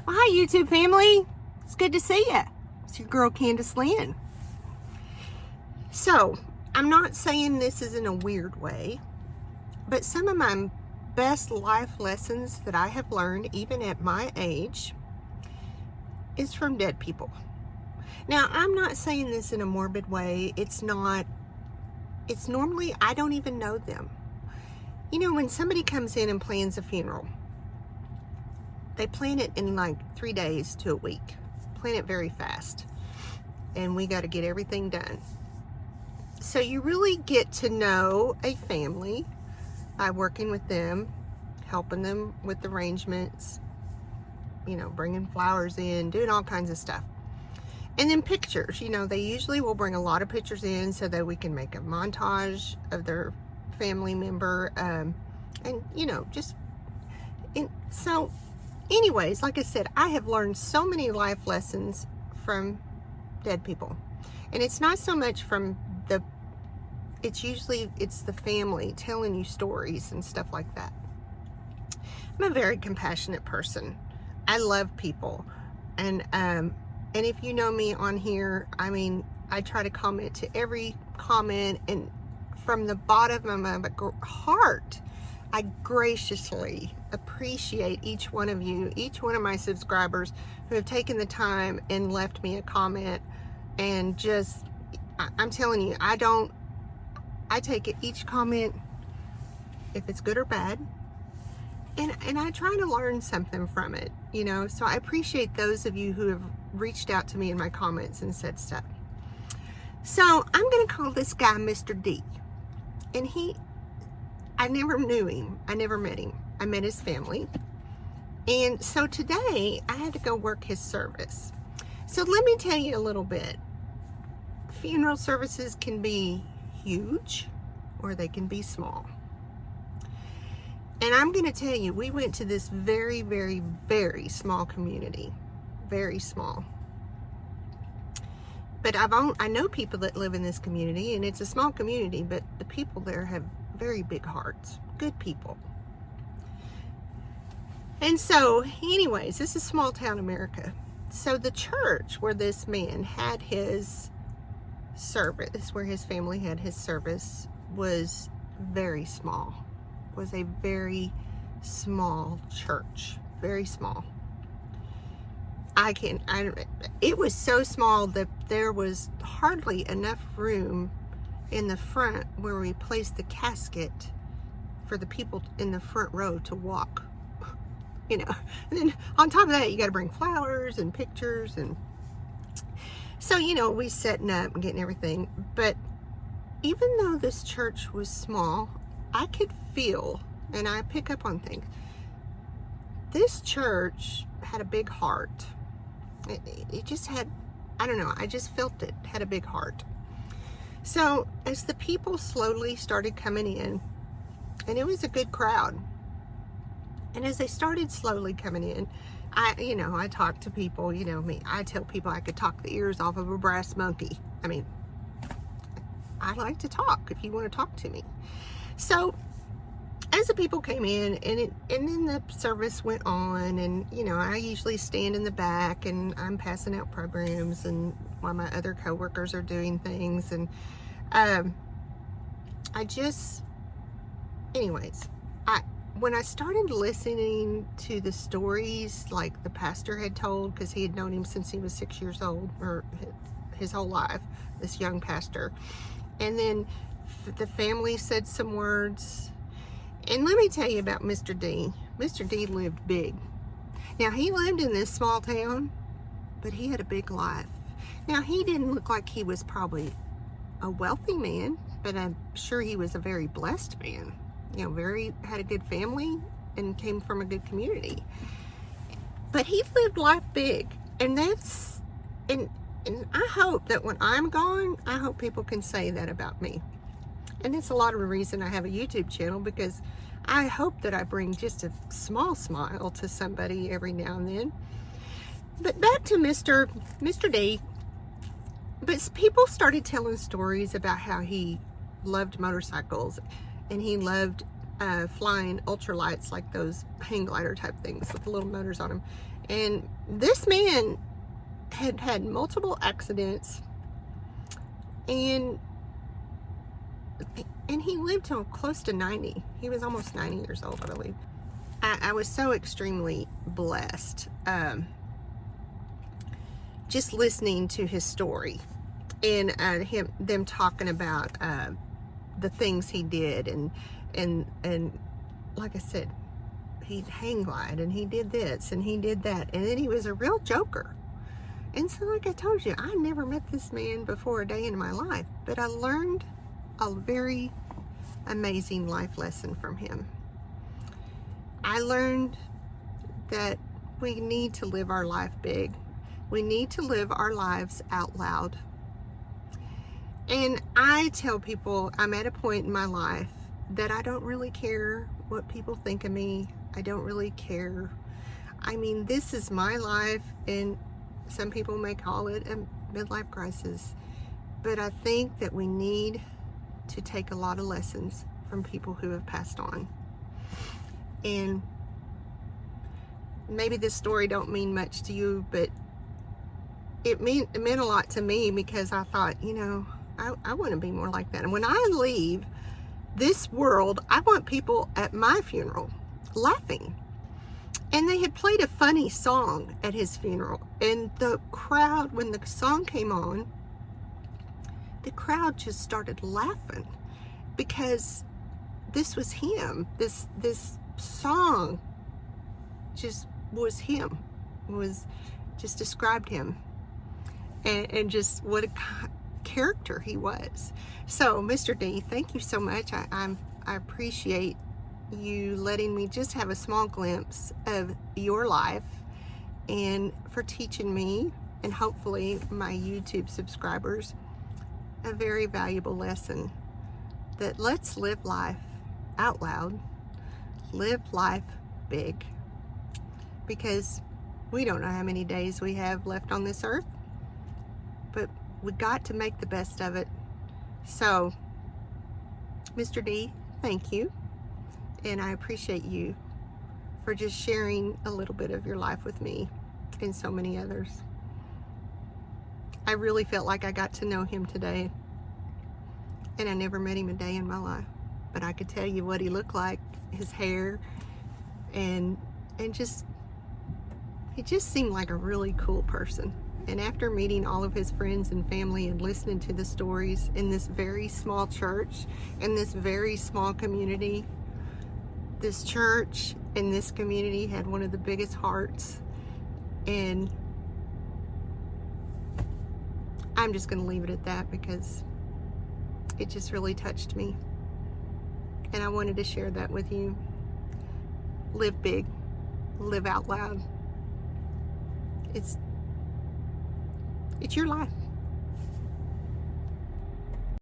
Well, hi, YouTube family. It's good to see you. It's your girl, Candace Lynn. So, I'm not saying this is in a weird way, but some of my best life lessons that I have learned, even at my age, is from dead people. Now, I'm not saying this in a morbid way. It's normally, I don't even know them. You know, when somebody comes in and plans a funeral, they plan it in like 3 days to a week. Plan it very fast. And we got to get everything done. So you really get to know a family by working with them, helping them with arrangements, you know, bringing flowers in, doing all kinds of stuff. And then pictures, you know, they usually will bring a lot of pictures in so that we can make a montage of their family member. And, you know, so anyways, like I said, I have learned so many life lessons from dead people. And it's not so much from it's the family telling you stories and stuff like that. I'm a very compassionate person. I love people. And if you know me on here, I mean, I try to comment to every comment, and from the bottom of my heart, I graciously appreciate each one of you, each one of my subscribers who have taken the time and left me a comment. And just, I'm telling you, I take it, each comment, if it's good or bad, and I try to learn something from it, you know. So I appreciate those of you who have reached out to me in my comments and said stuff. So I'm going to call this guy Mr. D. And I never knew him. I never met him. I met his family. And so today I had to go work his service. So let me tell you a little bit. Funeral services can be huge or they can be small. And I'm going to tell you, we went to this very, very, very small community. Very small. But I know people that live in this community, and it's a small community, but the people there have very big hearts. Good people. And so, anyways, this is small town America. So the church where this man had his service, where his family had his service, was very small. Was a very small church. Very small. It was so small that there was hardly enough room in the front where we placed the casket for the people in the front row to walk, you know. And then on top of that, you got to bring flowers and pictures, and so, you know, we setting up and getting everything. But even though this church was small, I could feel, and I pick up on things, this church had a big heart. It just had, I don't know, I just felt it had a big heart. So as the people slowly started coming in, and it was a good crowd, and as they started slowly coming in, I talk to people, you know me, I tell people I could talk the ears off of a brass monkey. I mean, I like to talk if you want to talk to me. So as the people came in, and then the service went on, and, you know, I usually stand in the back and I'm passing out programs, and while my other coworkers are doing things, and when I started listening to the stories like the pastor had told, because he had known him since he was 6 years old, or his whole life, this young pastor, and then the family said some words. And let me tell you about Mr. D. Mr. D lived big. Now, he lived in this small town, but he had a big life. Now, he didn't look like he was probably a wealthy man, but I'm sure he was a very blessed man. You know, had a good family and came from a good community. But he lived life big. And and I hope that when I'm gone, I hope people can say that about me. And that's a lot of the reason I have a YouTube channel, because I hope that I bring just a small smile to somebody every now and then. But back to Mr. D. But people started telling stories about how he loved motorcycles, and he loved flying ultralights, like those hang glider type things with the little motors on them. And this man had had multiple accidents, and he lived till close to 90. He was almost 90 years old, I believe. I was so extremely blessed just listening to his story, and them talking about the things he did, and like I said, he'd hang glide, and he did this and he did that, and then he was a real joker. And so, like I told you, I never met this man before a day in my life, but I learned a very amazing life lesson from him. I learned that we need to live our life big. We need to live our lives out loud. And I tell people I'm at a point in my life that I don't really care what people think of me. I don't really care. I mean, this is my life, and some people may call it a midlife crisis, but I think that we need to take a lot of lessons from people who have passed on. And maybe this story don't mean much to you, but it meant a lot to me, because I thought, I want to be more like that. And when I leave this world, I want people at my funeral laughing. And they had played a funny song at his funeral, and the crowd, when the song came on, the crowd just started laughing, because this was him. This song just was him, just described him, and just what a character he was. So, Mr. D, thank you so much. I appreciate you letting me just have a small glimpse of your life, and for teaching me, and hopefully my YouTube subscribers, a very valuable lesson that let's live life out loud, live life big, because we don't know how many days we have left on this earth, but we got to make the best of it. So, Mr. D, thank you. And I appreciate you for just sharing a little bit of your life with me and so many others. I really felt like I got to know him today, and I never met him a day in my life, but I could tell you what he looked like, his hair, and just, he just seemed like a really cool person. And after meeting all of his friends and family and listening to the stories in this very small church, in this very small community, this church and this community had one of the biggest hearts, and I'm just going to leave it at that, because it just really touched me, and I wanted to share that with you. Live big, live out loud. It's your life.